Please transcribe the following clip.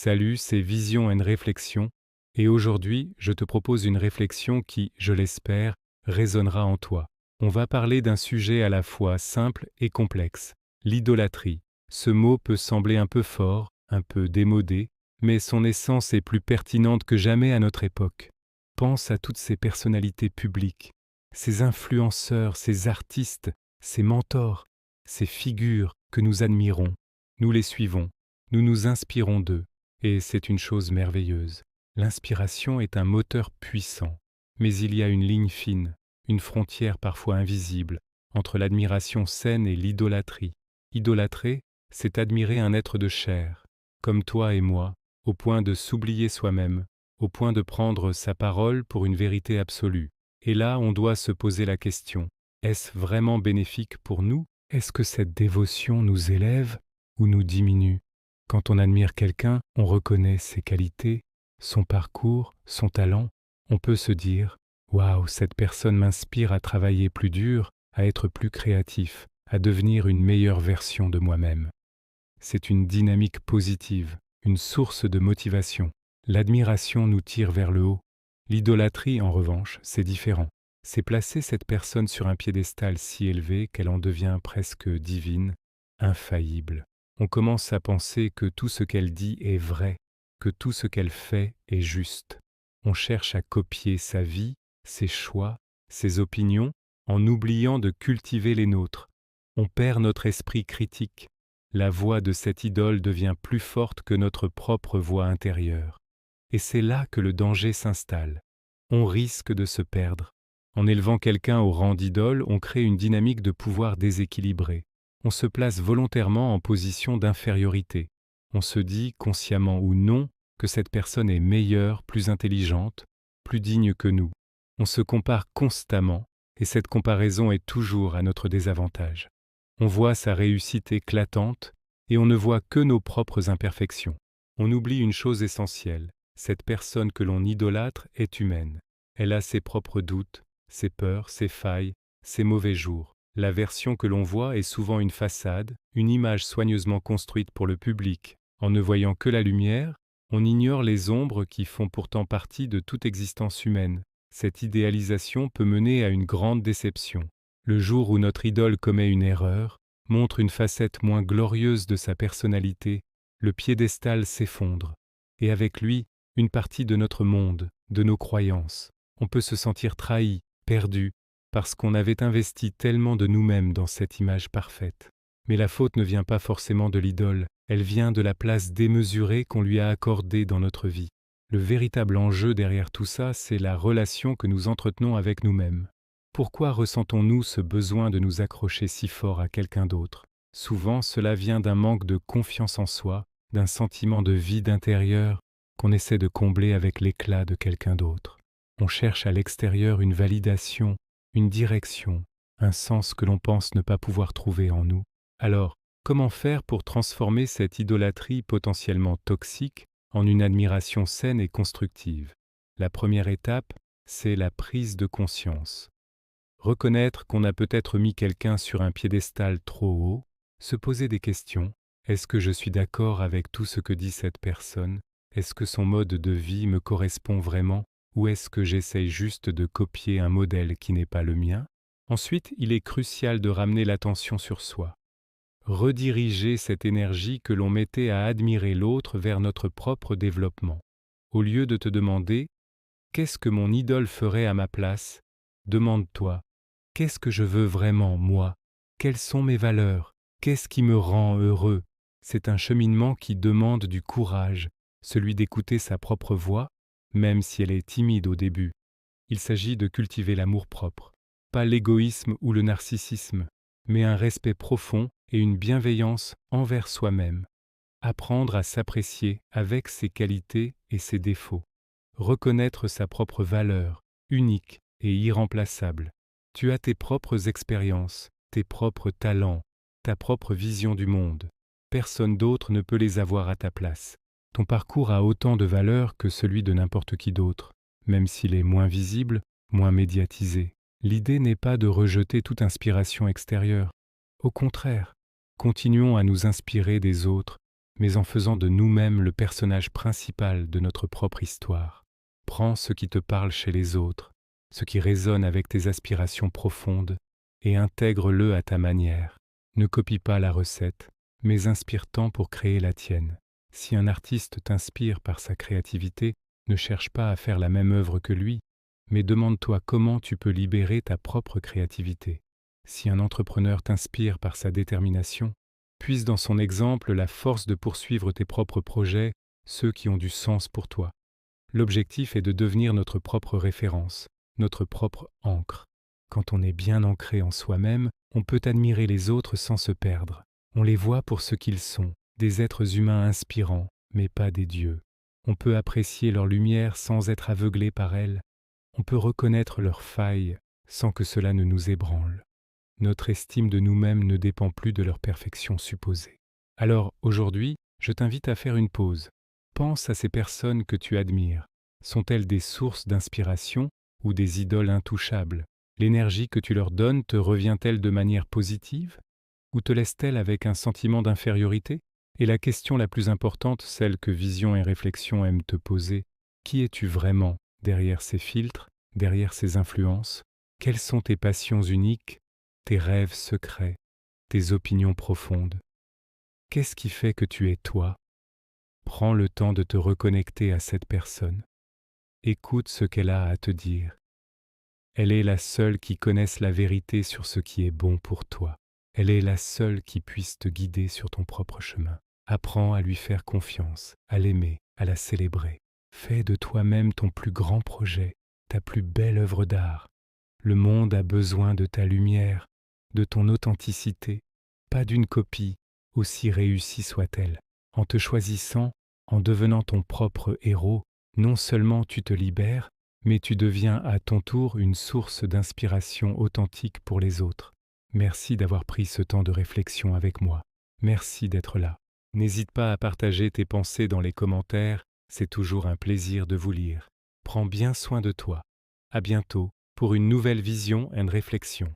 Salut, c'est Vision and Réflexion, et aujourd'hui, je te propose une réflexion qui, je l'espère, résonnera en toi. On va parler d'un sujet à la fois simple et complexe, l'idolâtrie. Ce mot peut sembler un peu fort, un peu démodé, mais son essence est plus pertinente que jamais à notre époque. Pense à toutes ces personnalités publiques, ces influenceurs, ces artistes, ces mentors, ces figures que nous admirons. Nous les suivons, nous nous inspirons d'eux. Et c'est une chose merveilleuse. L'inspiration est un moteur puissant, mais il y a une ligne fine, une frontière parfois invisible, entre l'admiration saine et l'idolâtrie. Idolâtrer, c'est admirer un être de chair, comme toi et moi, au point de s'oublier soi-même, au point de prendre sa parole pour une vérité absolue. Et là, on doit se poser la question, est-ce vraiment bénéfique pour nous? Est-ce que cette dévotion nous élève ou nous diminue? Quand on admire quelqu'un, on reconnaît ses qualités, son parcours, son talent. On peut se dire « Waouh, cette personne m'inspire à travailler plus dur, à être plus créatif, à devenir une meilleure version de moi-même. » C'est une dynamique positive, une source de motivation. L'admiration nous tire vers le haut. L'idolâtrie, en revanche, c'est différent. C'est placer cette personne sur un piédestal si élevé qu'elle en devient presque divine, infaillible. On commence à penser que tout ce qu'elle dit est vrai, que tout ce qu'elle fait est juste. On cherche à copier sa vie, ses choix, ses opinions, en oubliant de cultiver les nôtres. On perd notre esprit critique. La voix de cette idole devient plus forte que notre propre voix intérieure. Et c'est là que le danger s'installe. On risque de se perdre. En élevant quelqu'un au rang d'idole, on crée une dynamique de pouvoir déséquilibrée. On se place volontairement en position d'infériorité. On se dit, consciemment ou non, que cette personne est meilleure, plus intelligente, plus digne que nous. On se compare constamment, et cette comparaison est toujours à notre désavantage. On voit sa réussite éclatante, et on ne voit que nos propres imperfections. On oublie une chose essentielle, cette personne que l'on idolâtre est humaine. Elle a ses propres doutes, ses peurs, ses failles, ses mauvais jours. La version que l'on voit est souvent une façade, une image soigneusement construite pour le public. En ne voyant que la lumière, on ignore les ombres qui font pourtant partie de toute existence humaine. Cette idéalisation peut mener à une grande déception. Le jour où notre idole commet une erreur, montre une facette moins glorieuse de sa personnalité, le piédestal s'effondre. Et avec lui, une partie de notre monde, de nos croyances. On peut se sentir trahi, perdu, parce qu'on avait investi tellement de nous-mêmes dans cette image parfaite. Mais la faute ne vient pas forcément de l'idole, elle vient de la place démesurée qu'on lui a accordée dans notre vie. Le véritable enjeu derrière tout ça, c'est la relation que nous entretenons avec nous-mêmes. Pourquoi ressentons-nous ce besoin de nous accrocher si fort à quelqu'un d'autre? Souvent, cela vient d'un manque de confiance en soi, d'un sentiment de vide intérieur qu'on essaie de combler avec l'éclat de quelqu'un d'autre. On cherche à l'extérieur une validation, une direction, un sens que l'on pense ne pas pouvoir trouver en nous. Alors, comment faire pour transformer cette idolâtrie potentiellement toxique en une admiration saine et constructive? La première étape, c'est la prise de conscience. Reconnaître qu'on a peut-être mis quelqu'un sur un piédestal trop haut, se poser des questions. Est-ce que je suis d'accord avec tout ce que dit cette personne? Est-ce que son mode de vie me correspond vraiment? Ou est-ce que j'essaye juste de copier un modèle qui n'est pas le mien? Ensuite, il est crucial de ramener l'attention sur soi. Rediriger cette énergie que l'on mettait à admirer l'autre vers notre propre développement. Au lieu de te demander « Qu'est-ce que mon idole ferait à ma place ?» demande-toi « Qu'est-ce que je veux vraiment, moi? Quelles sont mes valeurs? Qu'est-ce qui me rend heureux ?» C'est un cheminement qui demande du courage, celui d'écouter sa propre voix, même si elle est timide au début. Il s'agit de cultiver l'amour-propre, pas l'égoïsme ou le narcissisme, mais un respect profond et une bienveillance envers soi-même. Apprendre à s'apprécier avec ses qualités et ses défauts. Reconnaître sa propre valeur, unique et irremplaçable. Tu as tes propres expériences, tes propres talents, ta propre vision du monde. Personne d'autre ne peut les avoir à ta place. Ton parcours a autant de valeur que celui de n'importe qui d'autre, même s'il est moins visible, moins médiatisé. L'idée n'est pas de rejeter toute inspiration extérieure. Au contraire, continuons à nous inspirer des autres, mais en faisant de nous-mêmes le personnage principal de notre propre histoire. Prends ce qui te parle chez les autres, ce qui résonne avec tes aspirations profondes, et intègre-le à ta manière. Ne copie pas la recette, mais inspire-t'en pour créer la tienne. Si un artiste t'inspire par sa créativité, ne cherche pas à faire la même œuvre que lui, mais demande-toi comment tu peux libérer ta propre créativité. Si un entrepreneur t'inspire par sa détermination, puise dans son exemple la force de poursuivre tes propres projets, ceux qui ont du sens pour toi. L'objectif est de devenir notre propre référence, notre propre encre. Quand on est bien ancré en soi-même, on peut admirer les autres sans se perdre. On les voit pour ce qu'ils sont, des êtres humains inspirants, mais pas des dieux. On peut apprécier leur lumière sans être aveuglé par elle. On peut reconnaître leurs failles sans que cela ne nous ébranle. Notre estime de nous-mêmes ne dépend plus de leur perfection supposée. Alors, aujourd'hui, je t'invite à faire une pause. Pense à ces personnes que tu admires. Sont-elles des sources d'inspiration ou des idoles intouchables? L'énergie que tu leur donnes te revient-elle de manière positive ou te laisse-t-elle avec un sentiment d'infériorité? Et la question la plus importante, celle que Vision et Réflexion aiment te poser, qui es-tu vraiment derrière ces filtres, derrière ces influences? Quelles sont tes passions uniques, tes rêves secrets, tes opinions profondes? Qu'est-ce qui fait que tu es toi? Prends le temps de te reconnecter à cette personne. Écoute ce qu'elle a à te dire. Elle est la seule qui connaisse la vérité sur ce qui est bon pour toi. Elle est la seule qui puisse te guider sur ton propre chemin. Apprends à lui faire confiance, à l'aimer, à la célébrer. Fais de toi-même ton plus grand projet, ta plus belle œuvre d'art. Le monde a besoin de ta lumière, de ton authenticité, pas d'une copie, aussi réussie soit-elle. En te choisissant, en devenant ton propre héros, non seulement tu te libères, mais tu deviens à ton tour une source d'inspiration authentique pour les autres. Merci d'avoir pris ce temps de réflexion avec moi. Merci d'être là. N'hésite pas à partager tes pensées dans les commentaires, c'est toujours un plaisir de vous lire. Prends bien soin de toi. À bientôt pour une nouvelle vision et réflexion.